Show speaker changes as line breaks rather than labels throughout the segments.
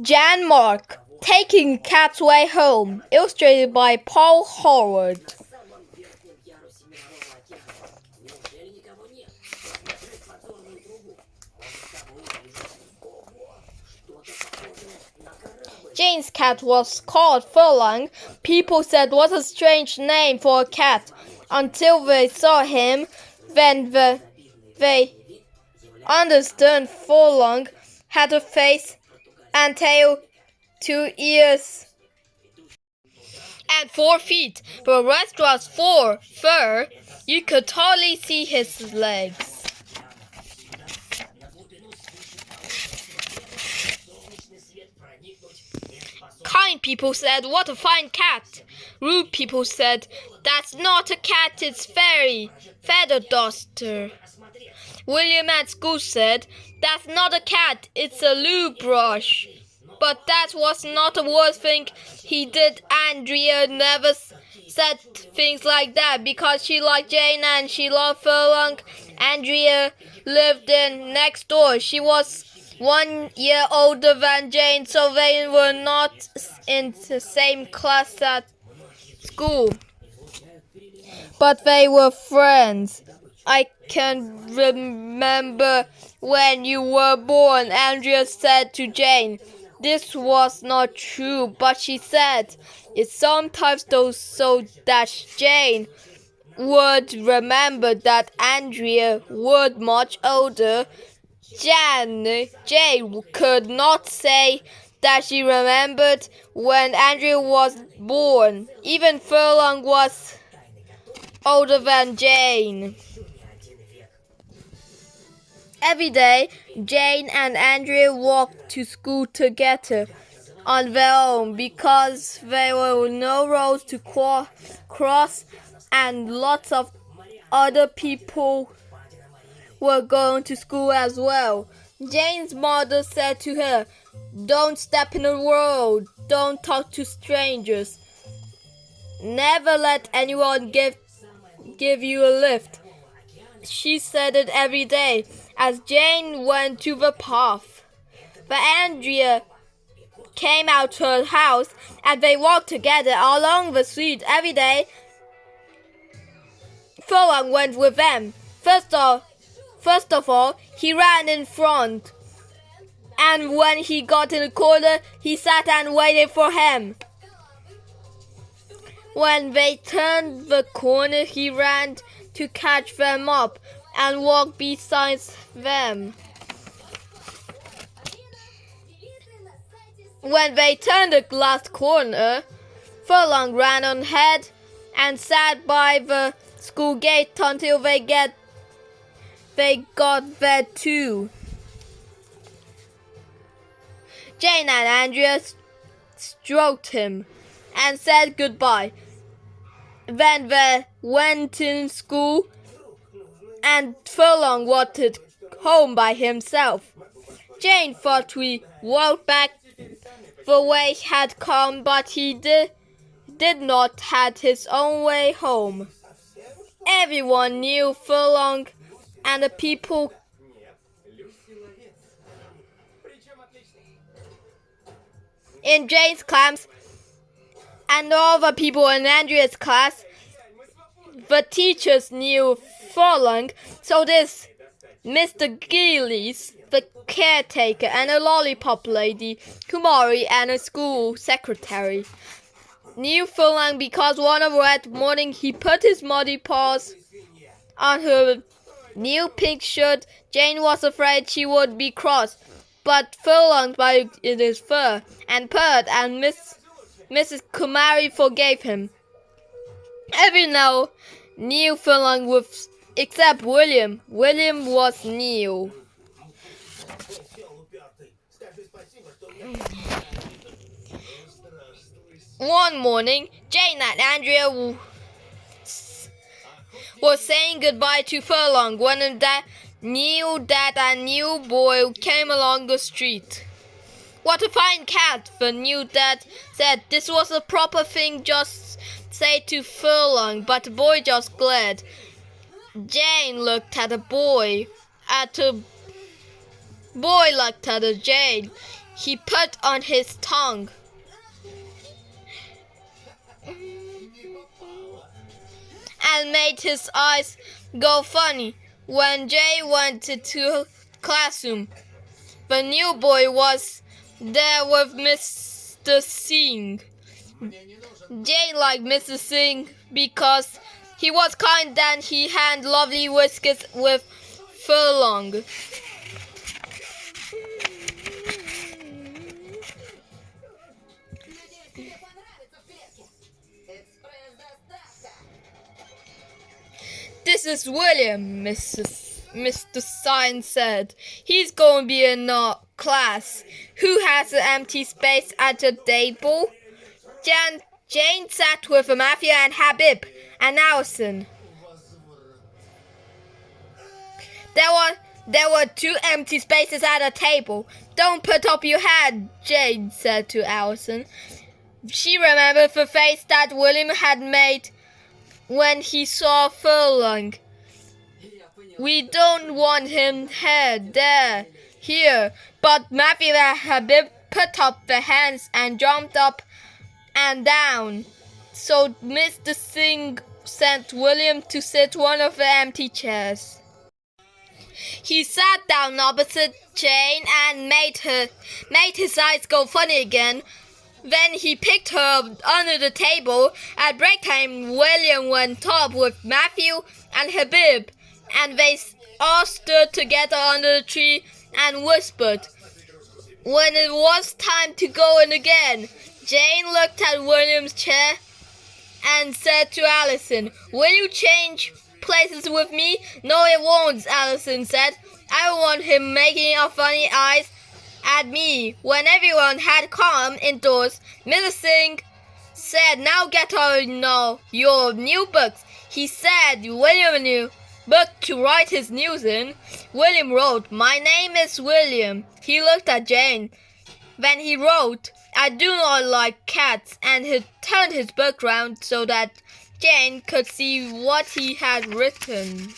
Jan Mark, Taking Cat's Way Home, illustrated by Paul Howard. Jane's cat was called Furlong. People said, "What a strange name for a cat," until they saw him. Then they understood Furlong had a face and tail, 2 ears, and 4 feet. The rest was fur. You could hardly see his legs. Kind people said, "What a fine cat." Rude people said, "That's not a cat, it's feather duster." William at school said, "That's not a cat, it's a loo brush." But that was not the worst thing he did. Andrea never said things like that because she liked Jane and she loved Furlong. Andrea lived in next door. She was 1 year older than Jane, so they were not in the same class at school. But they were friends. "I can remember when you were born," Andrea said to Jane. This was not true, but she said it sometimes so that Jane would remember that Andrea was much older. Jane could not say that she remembered when Andrea was born. Even Furlong was older than Jane. Every day, Jane and Andrea walked to school together on their own because there were no roads to cross and lots of other people were going to school as well. Jane's mother said to her, "Don't step in the road, don't talk to strangers. Never let anyone give you a lift." She said it every day as Jane went to the path. But Andrea came out to her house and they walked together along the street every day. Furlong went with them. First of all, he ran in front, and when he got in the corner, he sat and waited for him. When they turned the corner, he ran to catch them up and walk beside them. When they turned the last corner, Furlong ran on ahead and sat by the school gate until they got there too. Jane and Andrea stroked him and said goodbye. Then they went in school, and Furlong wanted home by himself. Jane thought he walked back the way he had come, but he did not have his own way home. Everyone knew Furlong, and the people in Jane's class and all the people in Andrea's class. The teachers knew Furlong, so this Mr. Gillies, the caretaker, and a lollipop lady, Kumari, and a school secretary knew Furlong because one red morning he put his muddy paws on her new pink shirt. Jane was afraid she would be cross, but Furlong wagged his fur and purred, and Mrs. Kumari forgave him. Everyone knew Furlong except William. William was new. One morning, Jane and Andrea were saying goodbye to Furlong when a new dad and new boy came along the street. "What a fine cat," the new dad said. This was a proper thing just say to Furlong, but the boy just glared. Jane looked at the boy. Boy looked at Jane. he put on his tongue. And made his eyes go funny when Jay went to classroom. The new boy was there with Mr. Singh. Jay liked Mr. Singh because he was kind and he had lovely whiskers with furlong. This is William, Mr. Singh said. He's going to be in our class. Who has an empty space at the table? Jane sat with Matthew and Habib and Allison. There were 2 empty spaces at a table. Don't put up your head, Jane said to Allison. She remembered the face that William had made when he saw Furlong. We don't want him here. But Matthew and Habib put up their hands and jumped up and down. So Mr. Singh sent William to sit one of the empty chairs. He sat down opposite Jane and made his eyes go funny again. Then he picked her up under the table. At break time, William went up with Matthew and Habib, and they all stood together under the tree and whispered. When it was time to go in again, Jane looked at William's chair and said to Allison, "Will you change places with me?" "No, it won't," Allison said. "I want him making a funny eyes at me." When everyone had come indoors, Mr. Singh said, "Now get on your new books." He said William a new book to write his news in. William wrote, "My name is William." He looked at Jane. Then he wrote, "I do not like cats," and he turned his book round so that Jane could see what he had written.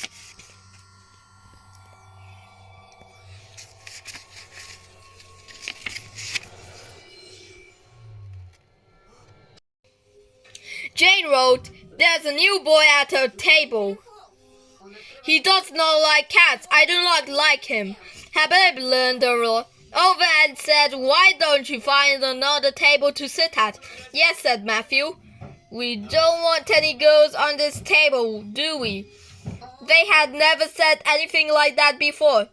Jane wrote, "There's a new boy at her table. He does not like cats. I do not like him." Habib leaned over and said, "Why don't you find another table to sit at?" "Yes," said Matthew. "We don't want any girls on this table, do we?" They had never said anything like that before.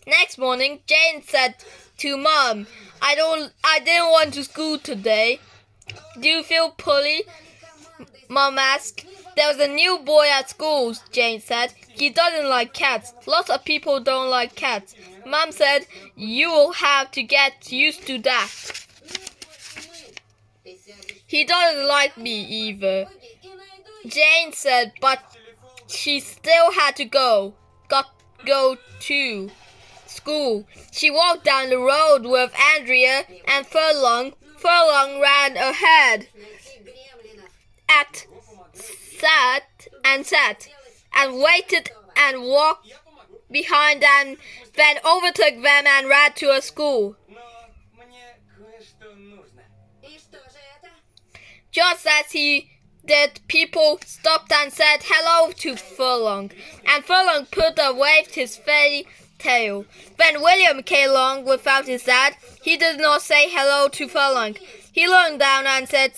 Next morning, Jane said to Mom, I didn't want to school today." "Do you feel poorly?" Mom asked. "There was a new boy at school," Jane said. "He doesn't like cats. Lots of people don't like cats." Mom said, "You will have to get used to that." "He doesn't like me either," Jane said, but she still had to go to school. She walked down the road with Andrea and Furlong. Furlong ran ahead, sat and waited and walked behind and then overtook them and ran to a school. Just as he did, people stopped and said hello to Furlong, and Furlong put waved his fairy tail. When William came along without his dad, he did not say hello to Furlong. He looked down and said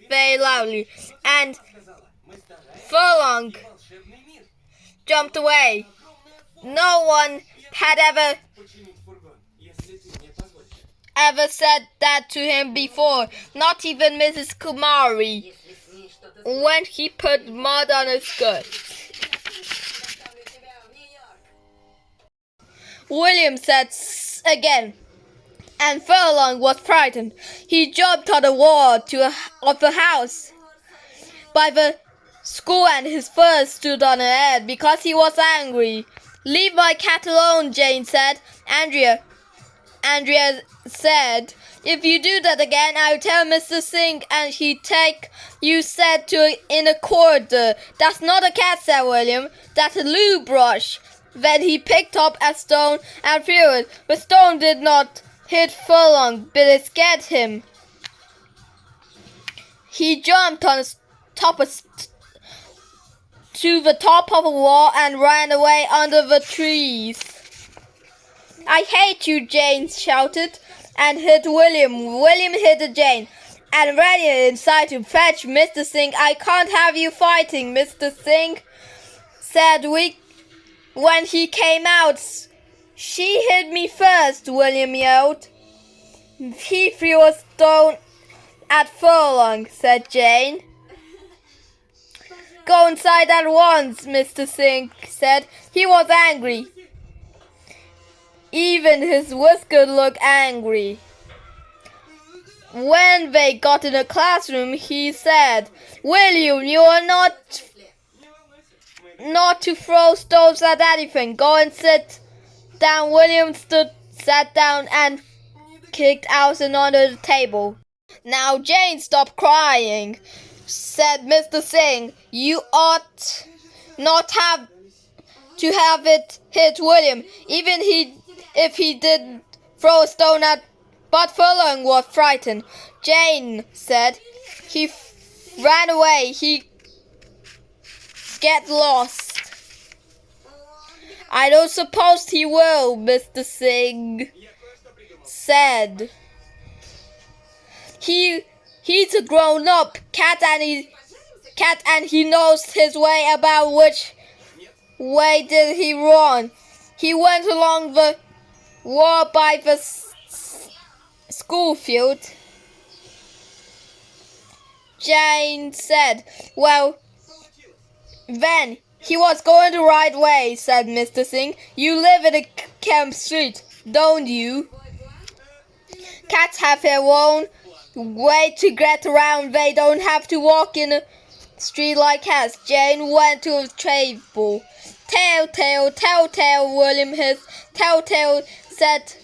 very loudly, and Furlong jumped away. No one had ever said that to him before, not even Mrs. Kumari, when he put mud on his skirt. William said again, and Furlong was frightened. He jumped on the wall of the house by the school, and his fur stood on end because he was angry. "Leave my cat alone," Jane said. Andrea said, "If you do that again, I'll tell Mr. Singh and he'll take you said in a corridor." "That's not a cat," said William. "That's a loo brush." Then he picked up a stone and threw it. The stone dit not hit Furlong, but it scared him. He jumped on to the top of a wall and ran away under the trees. "I hate you," Jane shouted, and hit William. William hit Jane and ran inside to fetch Mr. Singh. "I can't have you fighting," Mr. Singh said when he came out. "She hit me first," William yelled. "He threw a stone at Furlong," said Jane. "Go inside at once," Mr. Singh said. He was angry. Even his whiskers looked angry. When they got in the classroom, he said, "William, you are not to throw stones at anything. Go and sit down." William sat down and kicked Alison under the table. "Now, Jane, stop crying," said Mr. Singh. "You ought not to have it hit William, even if he did throw a stone at." But Furlong was frightened. Jane said, "He ran away. He get lost." "I don't suppose he will," Mr. Singh said. He's a grown-up cat and he knows his way about. Which way did he run? He went along the wall by the school field. Jane said, "Well, then he was going the right way," said Mr. Singh. "You live in a Kemp Street, don't you? Cats have their own way to get around. They don't have to walk in a street like cats." Jane went to a table. "Telltale, telltale," William hissed. "Telltale," said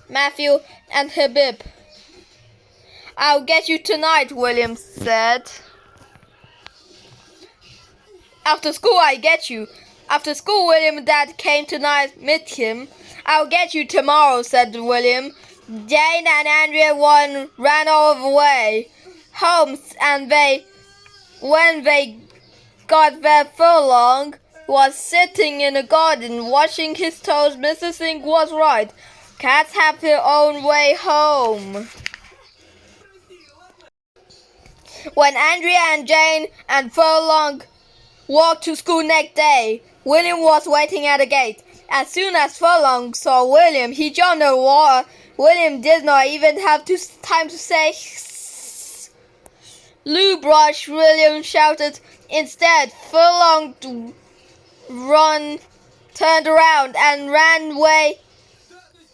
Matthew and Habib. "I'll get you tonight," William said. "After school, I get you." After school, William and Dad came tonight meet him. "I'll get you tomorrow," said William. Jane and Andrea ran all the way home, and when they got there, Furlong was sitting in the garden washing his toes. Mr. Singh was right. Cats have their own way home. When Andrea and Jane and Furlong walked to school next day, William was waiting at the gate. As soon as Furlong saw William, he jumped in the water. William did not even have time to say "Lou Brush," William shouted. Instead, Furlong turned around and ran away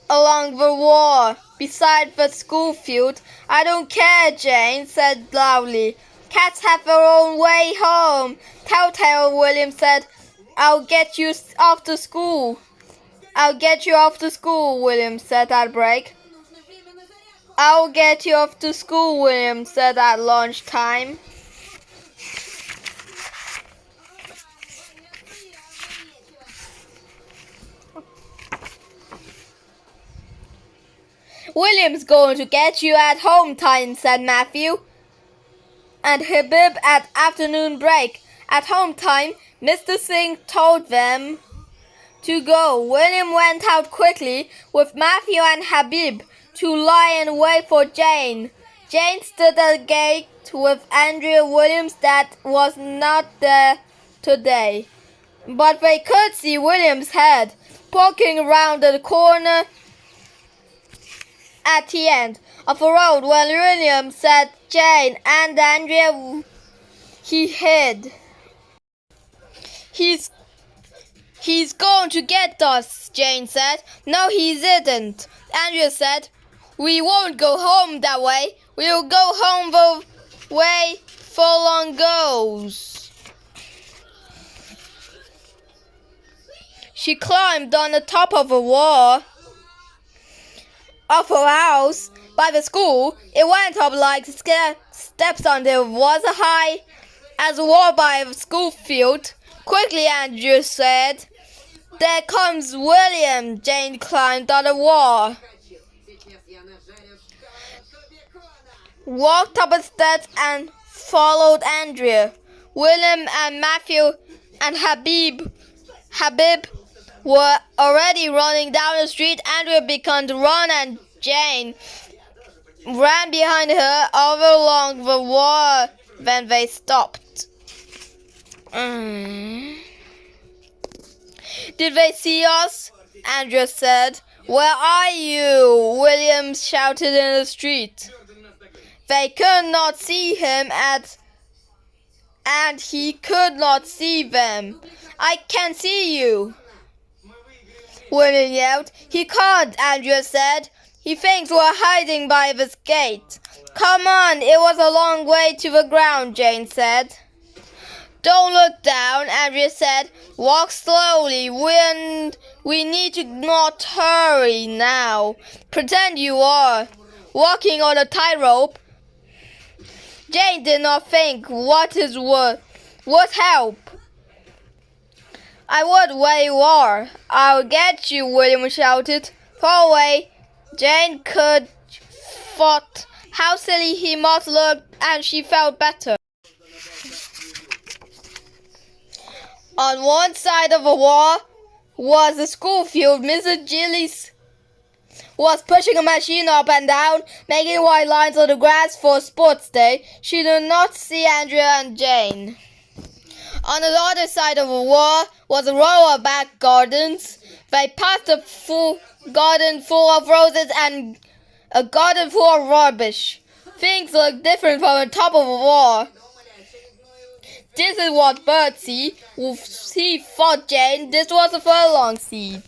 along the wall beside the school field. "I don't care," Jane said loudly. "Cats have their own way home." "Telltale," William said. "I'll get you after school." "I'll get you after school," William said at break. "I'll get you after school," William said at lunchtime. "William's going to get you at home time," said Matthew and Habib at afternoon break. At home time, Mr. Singh told them to go. William went out quickly with Matthew and Habib to lie in wait for Jane. Jane stood at the gate with Andrea. William's dad was not there today, but they could see William's head poking around the corner at the end of the road. When William said Jane and Andrea, he hid. He's going to get us," Jane said. "No, he isn't," Andrea said. "We won't go home that way. We'll go home the way Furlong goes." She climbed on the top of a wall of her house by the school. It went up like steps until it was as high as a wall by the school field. "Quickly," Andrew said. "There comes William." Jane climbed on the wall. walked up the steps and followed Andrea. William and Matthew and Habib were already running down the street. Andrea began to run and Jane ran behind her over along the wall when they stopped. Did they see us? Andrea said. Where are you? William shouted in the street. They could not see him and he could not see them. I can see you, William yelled. He can't, Andrea said. He thinks we're hiding by this gate. Come on, it was a long way to the ground, Jane said. Don't look down, Andrea said. Walk slowly. We need to not hurry now. Pretend you are walking on a tightrope. Jane did not think what would help. I would where you are. I'll get you, William shouted. Far away. Jane could thought how silly he must look, and she felt better. On one side of the wall was the school field. Mrs. Gillies was pushing a machine up and down, making white lines on the grass for sports day. She did not see Andrea and Jane. On the other side of the wall was a row of back gardens. They passed a full garden full of roses and a garden full of rubbish. Things looked different from the top of the wall. This is what birds see. He thought Jane. This was a furlong seed.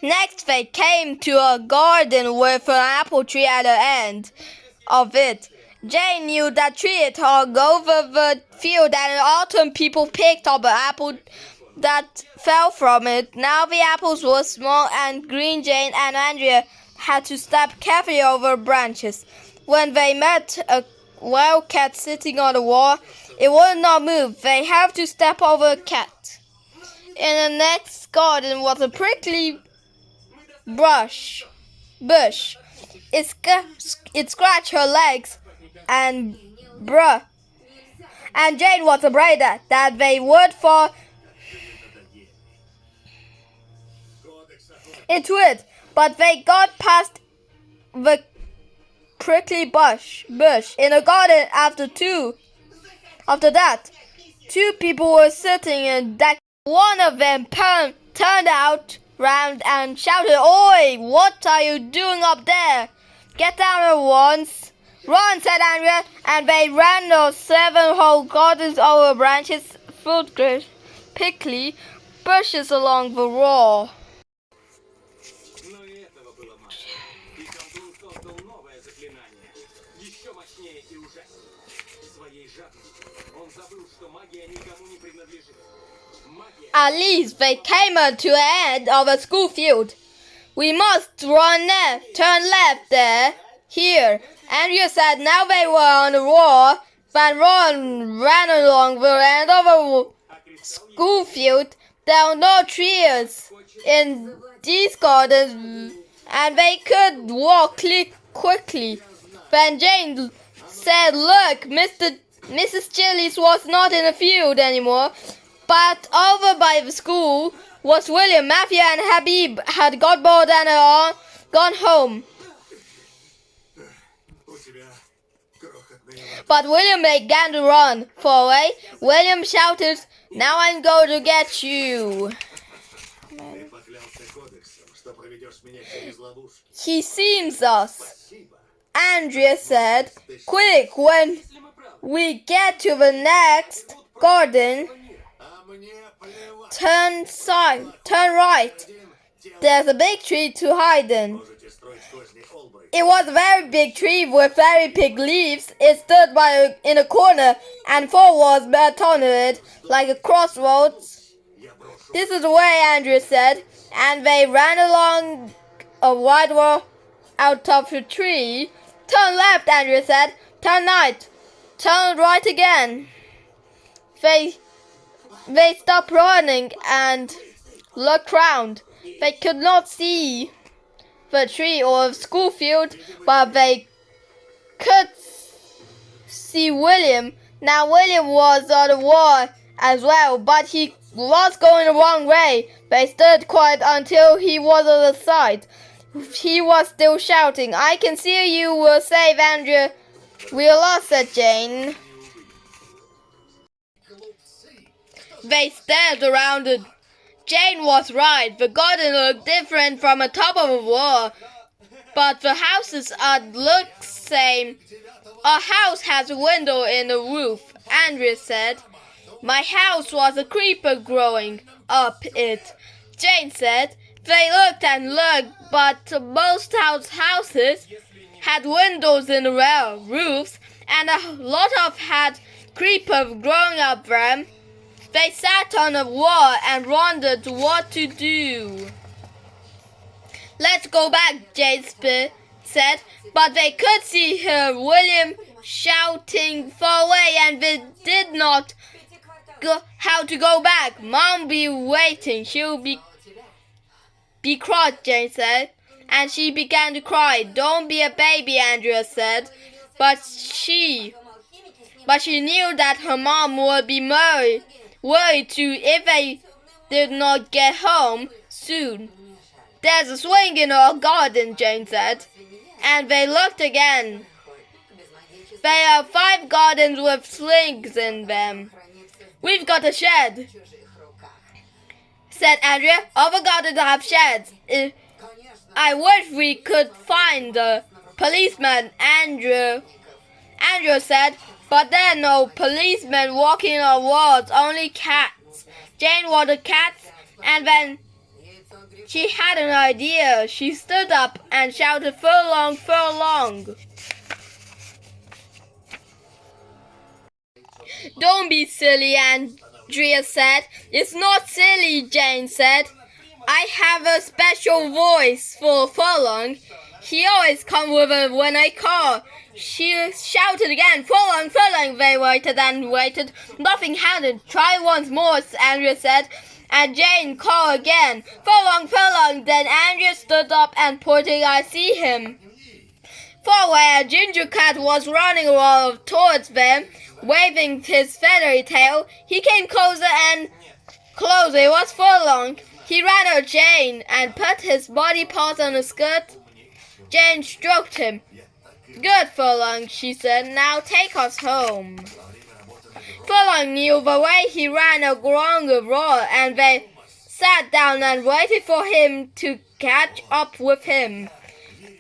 Next they came to a garden with an apple tree at the end of it. Jane knew that tree. It hung over the field, and in autumn people picked up the apple that fell from it. Now the apples were small and green. Jane and Andrea had to step carefully over branches. When they met a wildcat sitting on the wall, it would not move. They had to step over a cat. In the next garden was a prickly bush. It scratched her legs and Jane was afraid that they would fall into it, but they got past the prickly bush in the garden. After that, two people were sitting in that. One of them turned out round and shouted, Oi, what are you doing up there? Get down at once. Run, said Andrea, and they ran those 7 whole gardens over branches, fruit prickly bushes along the wall. At least they came to the end of the school field. We must turn left there, here. Andrea said. Now they were on the wall. Van Ron ran along the end of the school field. There were no trees in these gardens, and they could walk quickly. Then Jane said, Look, Mrs. Gillies was not in the field anymore, but over by the school was William. Matthew and Habib had got bored and had gone home. But William began to run far away. William shouted, Now I'm going to get you. He sees us, Andrea said. Quick, when we get to the next garden, turn right. There's a big tree to hide in. It was a very big tree with very big leaves. It stood in a corner, and 4 walls betoned like a crossroads. This is the way, Andrea said, and they ran along a wide wall out of the tree. Turn left, Andrea said. Turn right. Turn right again. They stopped running and looked round. They could not see the tree or the school field, but they could see William. Now William was on the wall as well, but he was going the wrong way. They stood quiet until he was on the side. He was still shouting, "I can see you will save Andrea. We lost," said Jane. They stared around. Jane was right. The garden looked different from the top of the wall, but the houses look the same. "Our house has a window in the roof," Andrea said. "My house was a creeper growing up it," Jane said. They looked and looked, but most houses had windows in the roofs, and a lot of had creepers growing up them. They sat on the wall and wondered what to do. "Let's go back," Jane said, but they could see her William shouting far away, and they did not know how to go back. "Mom be waiting. She'll be cross," Jane said, and she began to cry. "Don't be a baby," Andrea said, but she knew that her mom would be worried too if they did not get home soon. "There's a swing in our garden," Jane said, and they looked again. "There are 5 gardens with swings in them." "We've got a shed," said Andrea. "All the gardens have sheds. I wish we could find the policeman," Andrea said. "But there are no policemen walking on walls, only cats." Jane wanted cats, and then she had an idea. She stood up and shouted, "Furlong, furlong." "Don't be silly," Andrea said. "It's not silly," Jane said. "I have a special voice for Furlong. He always comes with it when I call." She shouted again, "Furlong, furlong." They waited and waited. Nothing happened. "Try once more," Andrea said, and Jane called again, "Furlong, furlong." Then Andrea stood up and pointed, "I see him." Far away, a ginger cat was running towards them, waving his feathery tail. He came closer and closer. It was Furlong. He ran at Jane and put his body paws on her skirt. Jane stroked him. "Good, Furlong," she said. "Now take us home." Furlong knew the way he ran along the road, and they sat down and waited for him to catch up with him.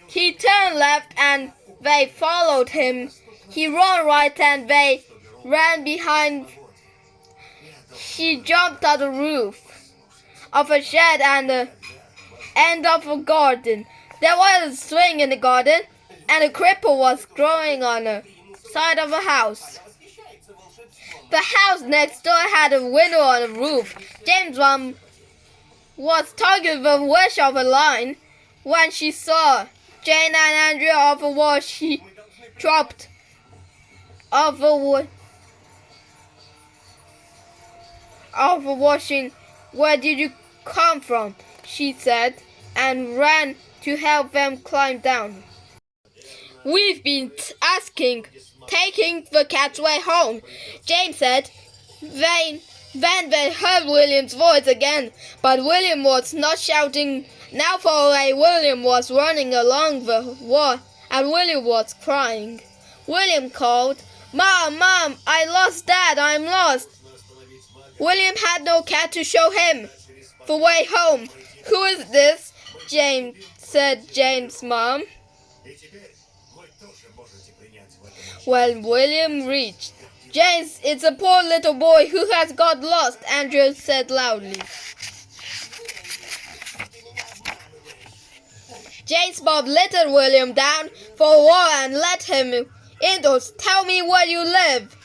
He turned left and they followed him. He ran right and they ran behind. He jumped on the roof of a shed and the end of a garden. There was a swing in the garden, and a cripple was growing on the side of a house. The house next door had a window on the roof. Jane's mom was tugging the wish of a line. When she saw Jane and Andrea off the wall, she dropped off the washing. "Where did you come from?" she said, and ran to help them climb down. "We've been taking the cat's way home," Jane said. Then they heard William's voice again, but William was not shouting. Now far away, William was running along the wall, and William was crying. William called, "Mom, Mom, I lost Dad, I'm lost." William had no cat to show him the way home. "Who is this?" said Jane's mom. When William reached Jane's, "It's a poor little boy who has got lost," Andrea said loudly. Jane's mom lifted William down for a wall and let him indoors. "Tell me where you live,"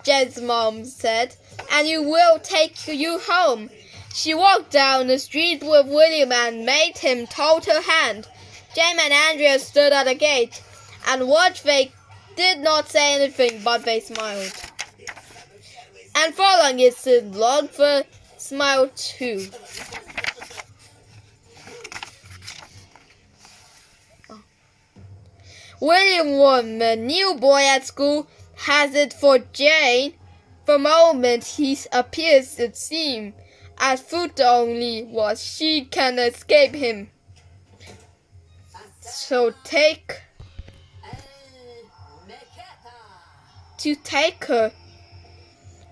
Jane's mom said, "and you will take you home." She walked down the street with William and made him hold her hand. Jane and Andrea stood at the gate and watched. They did not say anything, but they smiled. And Furlong smiled too. William Woodman, new boy at school, has it for Jane. The moment he appears, it seems, as food only what she can escape him. So take her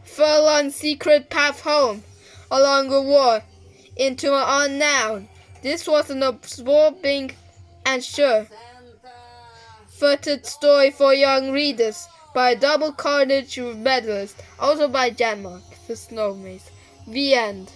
furlong secret path home, along the wall, into an unknown. This was an absorbing and sure-footed story for young readers by a double Carnegie medalist, also by Janmark, the Snow Maze. The end.